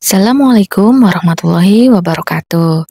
Assalamualaikum warahmatullahi wabarakatuh.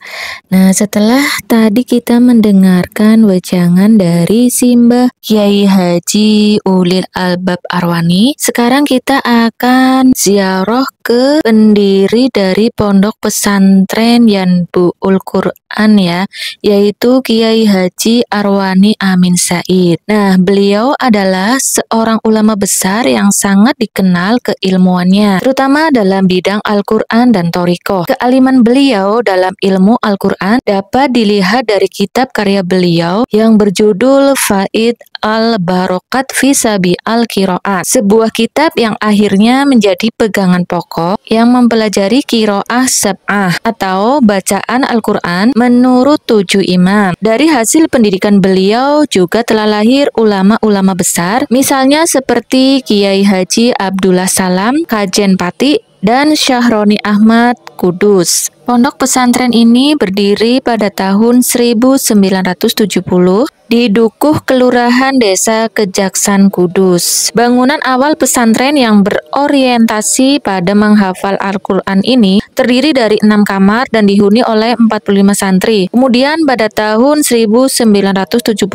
Nah, setelah tadi kita mendengarkan wejangan dari Simbah Kiai Haji Ulil Albab Arwani, sekarang kita akan ziarah ke pendiri dari Pondok Pesantren Yanbu'ul Quran ya, yaitu Kiai Haji Arwani Amin Said. Nah, beliau adalah seorang ulama besar yang sangat dikenal keilmuannya, terutama dalam bidang Al-Quran dan Thoriqoh. Kealiman beliau dalam ilmu Al-Quran dapat dilihat dari kitab karya beliau yang berjudul Faid Al-Barokat Fisabi Al-Qiraat, sebuah kitab yang akhirnya menjadi pegangan pokok yang mempelajari qiraah sab'ah atau bacaan Al-Quran menurut 7 imam. Dari hasil pendidikan beliau juga telah lahir ulama-ulama besar, misalnya seperti Kiai Haji Abdullah Salam Kajen Pati dan Syahroni Ahmad Kudus. Pondok pesantren ini berdiri pada tahun 1970 di Dukuh Kelurahan Desa Kejaksan Kudus. Bangunan awal pesantren yang berorientasi pada menghafal Al-Quran ini terdiri dari 6 kamar dan dihuni oleh 45 santri. Kemudian pada tahun 1978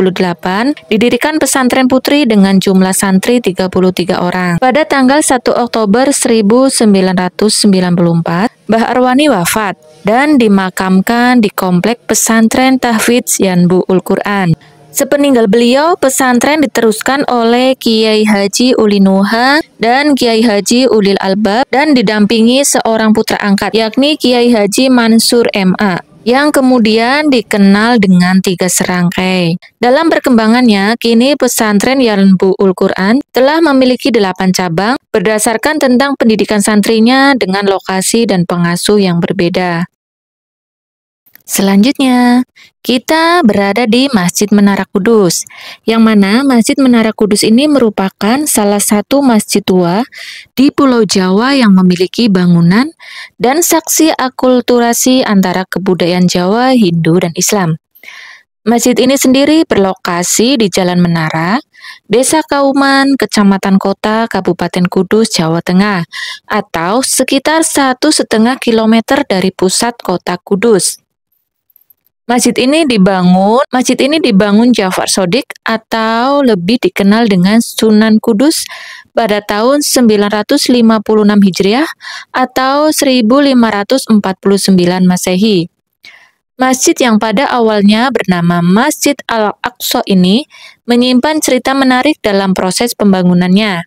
didirikan pesantren putri dengan jumlah santri 33 orang. Pada tanggal 1 Oktober 1994, Mbah Arwani wafat dan dimakamkan di Komplek Pesantren Tahfidz Yanbu'ul Quran. Sepeninggal beliau, pesantren diteruskan oleh Kiai Haji Ulinuha dan Kiai Haji Ulil Albab dan didampingi seorang putra angkat, yakni Kiai Haji Mansur MA, yang kemudian dikenal dengan 3 serangkai. Dalam perkembangannya, kini pesantren Yanbu'ul Quran telah memiliki 8 cabang berdasarkan tentang pendidikan santrinya dengan lokasi dan pengasuh yang berbeda. Selanjutnya, kita berada di Masjid Menara Kudus, yang mana Masjid Menara Kudus ini merupakan salah satu masjid tua di Pulau Jawa yang memiliki bangunan dan saksi akulturasi antara kebudayaan Jawa, Hindu, dan Islam. Masjid ini sendiri berlokasi di Jalan Menara, Desa Kauman, Kecamatan Kota, Kabupaten Kudus, Jawa Tengah, atau sekitar 1,5 kilometer dari pusat kota Kudus. Masjid ini dibangun Ja'far Shodiq atau lebih dikenal dengan Sunan Kudus pada tahun 956 Hijriah atau 1549 Masehi. Masjid yang pada awalnya bernama Masjid Al-Aqsa ini menyimpan cerita menarik dalam proses pembangunannya.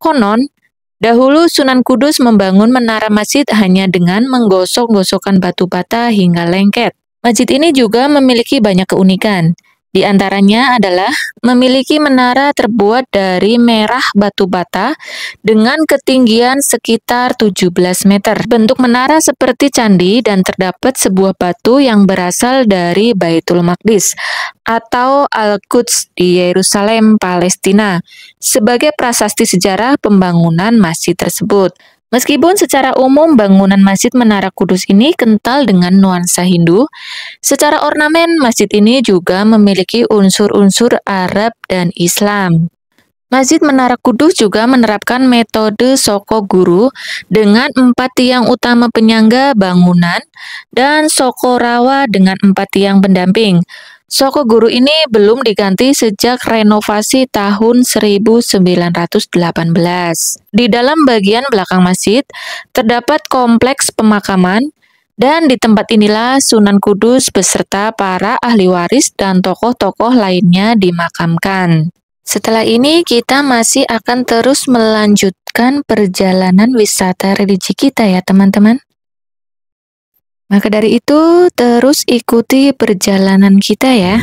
Konon, dahulu Sunan Kudus membangun menara masjid hanya dengan menggosok-gosokkan batu bata hingga lengket. Masjid ini juga memiliki banyak keunikan. Di antaranya adalah memiliki menara terbuat dari merah batu bata dengan ketinggian sekitar 17 meter. Bentuk menara seperti candi dan terdapat sebuah batu yang berasal dari Baitul Maqdis atau Al-Quds di Yerusalem, Palestina, sebagai prasasti sejarah pembangunan masjid tersebut. Meskipun secara umum bangunan Masjid Menara Kudus ini kental dengan nuansa Hindu, secara ornamen masjid ini juga memiliki unsur-unsur Arab dan Islam. Masjid Menara Kudus juga menerapkan metode soko guru dengan 4 tiang utama penyangga bangunan dan soko rawa dengan 4 tiang pendamping. Soko guru ini belum diganti sejak renovasi tahun 1918. Di dalam bagian belakang masjid terdapat kompleks pemakaman, dan di tempat inilah Sunan Kudus beserta para ahli waris dan tokoh-tokoh lainnya dimakamkan. Setelah ini kita masih akan terus melanjutkan perjalanan wisata religi kita ya teman-teman. Maka dari itu, terus ikuti perjalanan kita ya.